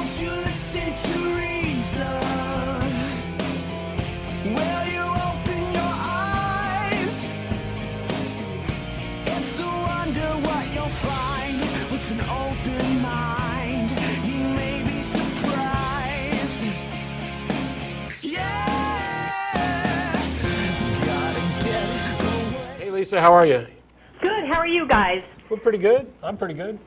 Won't you listen to reason? Will you open your eyes? It's a wonder what you'll find with an open mind. You may be surprised. Yeah. Gotta get away. Hey Lisa, how are you? Good. How are you guys? We're pretty good. I'm pretty good.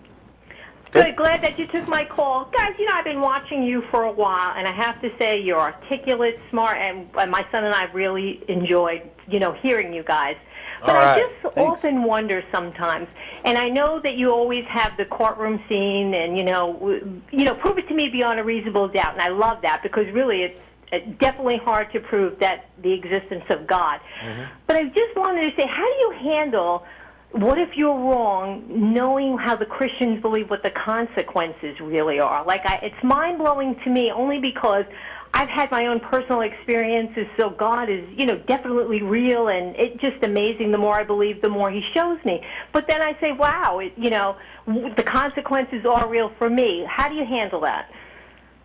Good. Glad that you took my call. Guys, you know, I've been watching you for a while, and I have to say you're articulate, smart, and my son and I really enjoyed, you know, hearing you guys. But I just often wonder sometimes, and I know that you always have the courtroom scene and, you know, prove it to me beyond a reasonable doubt, and I love that because really it's definitely hard to prove that the existence of God. But I just wanted to say, how do you handle what if you're wrong, knowing how the Christians believe what the consequences really are? Like, it's mind-blowing to me only because I've had my own personal experiences, so God is, you know, definitely real, and it's just amazing. The more I believe, the more he shows me. But then I say, wow, you know, the consequences are real for me. How do you handle that?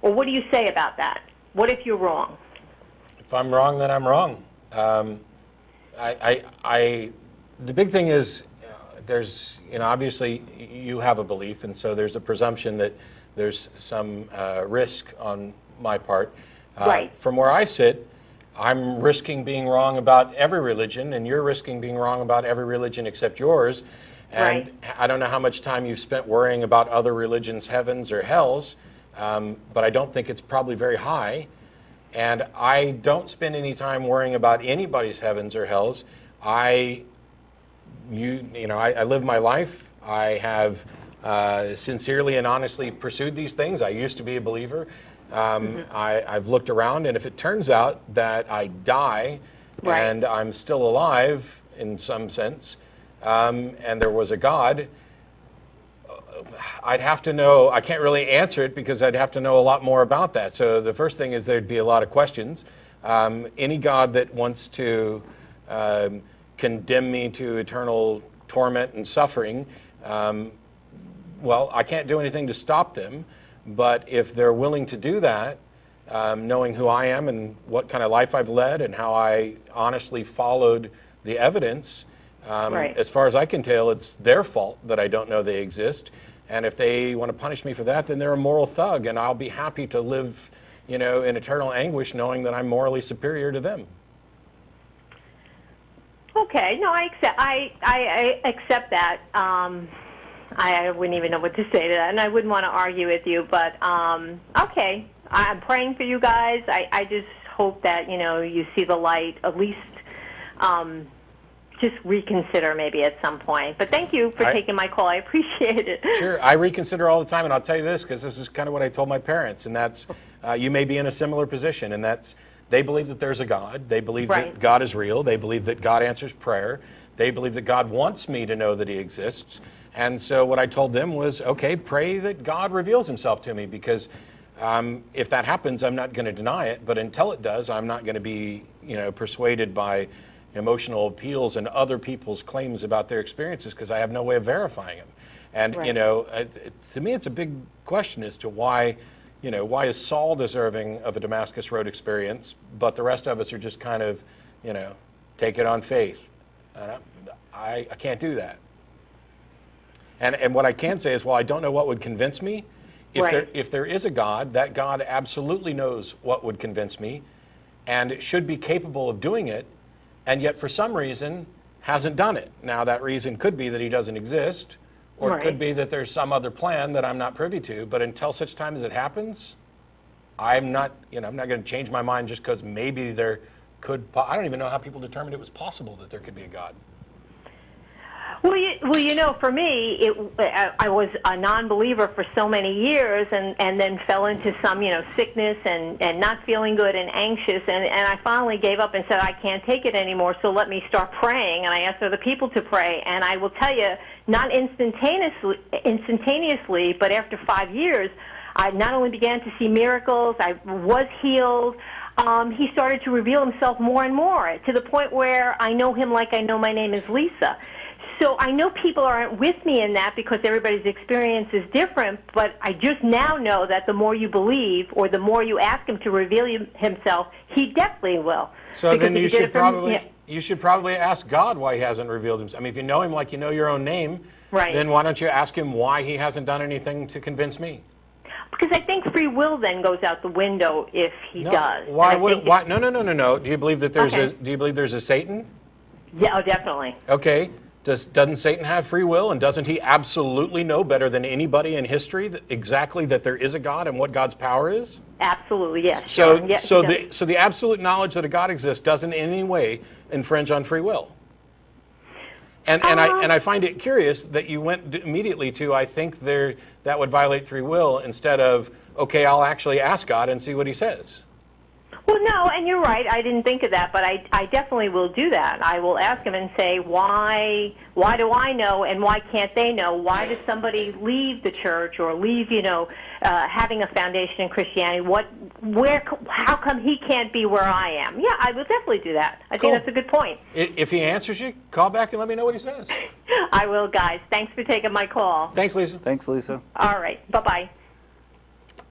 Or what do you say about that? What if you're wrong? If I'm wrong, then I'm wrong. The big thing is, there's, you know, obviously you have a belief, and so there's a presumption that there's some risk on my part. Right. From where I sit, I'm risking being wrong about every religion, and you're risking being wrong about every religion except yours. And I don't know how much time you've spent worrying about other religions' heavens or hells, but I don't think it's probably very high. And I don't spend any time worrying about anybody's heavens or hells. I live my life. I have sincerely and honestly pursued these things. I used to be a believer. I've looked around, and if it turns out that I die and I'm still alive in some sense, and there was a God, I'd have to know. I can't really answer it because I'd have to know a lot more about that. So the first thing is there'd be a lot of questions. Any God that wants to condemn me to eternal torment and suffering, well, I can't do anything to stop them, but if they're willing to do that, knowing who I am and what kind of life I've led and how I honestly followed the evidence, as far as I can tell, it's their fault that I don't know they exist, and if they want to punish me for that, then they're a moral thug, and I'll be happy to live, you know, in eternal anguish knowing that I'm morally superior to them. Okay, no, I accept that. I wouldn't even know what to say to that, and I wouldn't want to argue with you. But okay, I'm praying for you guys. I just hope that, you know, you see the light. At least just reconsider maybe at some point. But thank you for taking my call. I appreciate it. Sure, I reconsider all the time, and I'll tell you this because this is kind of what I told my parents, and that's you may be in a similar position, and that's. They believe that there's a God. They believe that God is real. They believe that God answers prayer. They believe that God wants me to know that he exists. And so what I told them was, okay, pray that God reveals himself to me, because if that happens, I'm not going to deny it. But until it does, I'm not going to be, you know, persuaded by emotional appeals and other people's claims about their experiences, because I have no way of verifying them. And, you know, to me, it's a big question as to why, you know, why is Saul deserving of a Damascus Road experience, but the rest of us are just kind of, you know, take it on faith. I can't do that. And what I can say is, well, I don't know what would convince me. If there is a God, that God absolutely knows what would convince me and should be capable of doing it, and yet for some reason hasn't done it. Now, that reason could be that he doesn't exist, or it could be that there's some other plan that I'm not privy to. But until such time as it happens, I'm not going to change my mind just because maybe there could. I don't even know how people determined it was possible that there could be a God. Well, you know, for me, I was a non-believer for so many years, and then fell into some, you know, sickness and not feeling good and anxious, and I finally gave up and said, I can't take it anymore, so let me start praying. And I asked other people to pray, and I will tell you, not instantaneously, but after 5 years, I not only began to see miracles, I was healed. He started to reveal himself more and more, to the point where I know him like I know my name is Lisa. So I know people aren't with me in that because everybody's experience is different, but I just now know that the more you believe or the more you ask him to reveal himself, he definitely will. So because then you should probably ask God why he hasn't revealed himself. I mean, if you know him like you know your own name, then why don't you ask him why he hasn't done anything to convince me? Because I think free will then goes out the window if he does. Why would? Why? No. Do you believe that there's a? Do you believe there's a Satan? Yeah, oh, definitely. Okay. Doesn't Satan have free will, and doesn't he absolutely know better than anybody in history exactly that there is a God and what God's power is? Absolutely, yes. So, sure. Yes, so the absolute knowledge that a God exists doesn't in any way infringe on free will. And I find it curious that you went immediately to, I think that would violate free will, instead of, okay, I'll actually ask God and see what he says. Well, no, and you're right. I didn't think of that, but I definitely will do that. I will ask him and say, why do I know and why can't they know? Why does somebody leave the church or leave, having a foundation in Christianity? How come he can't be where I am? Yeah, I will definitely do that. I think that's a good point. If he answers you, call back and let me know what he says. I will, guys. Thanks for taking my call. Thanks, Lisa. Thanks, Lisa. All right. Bye-bye.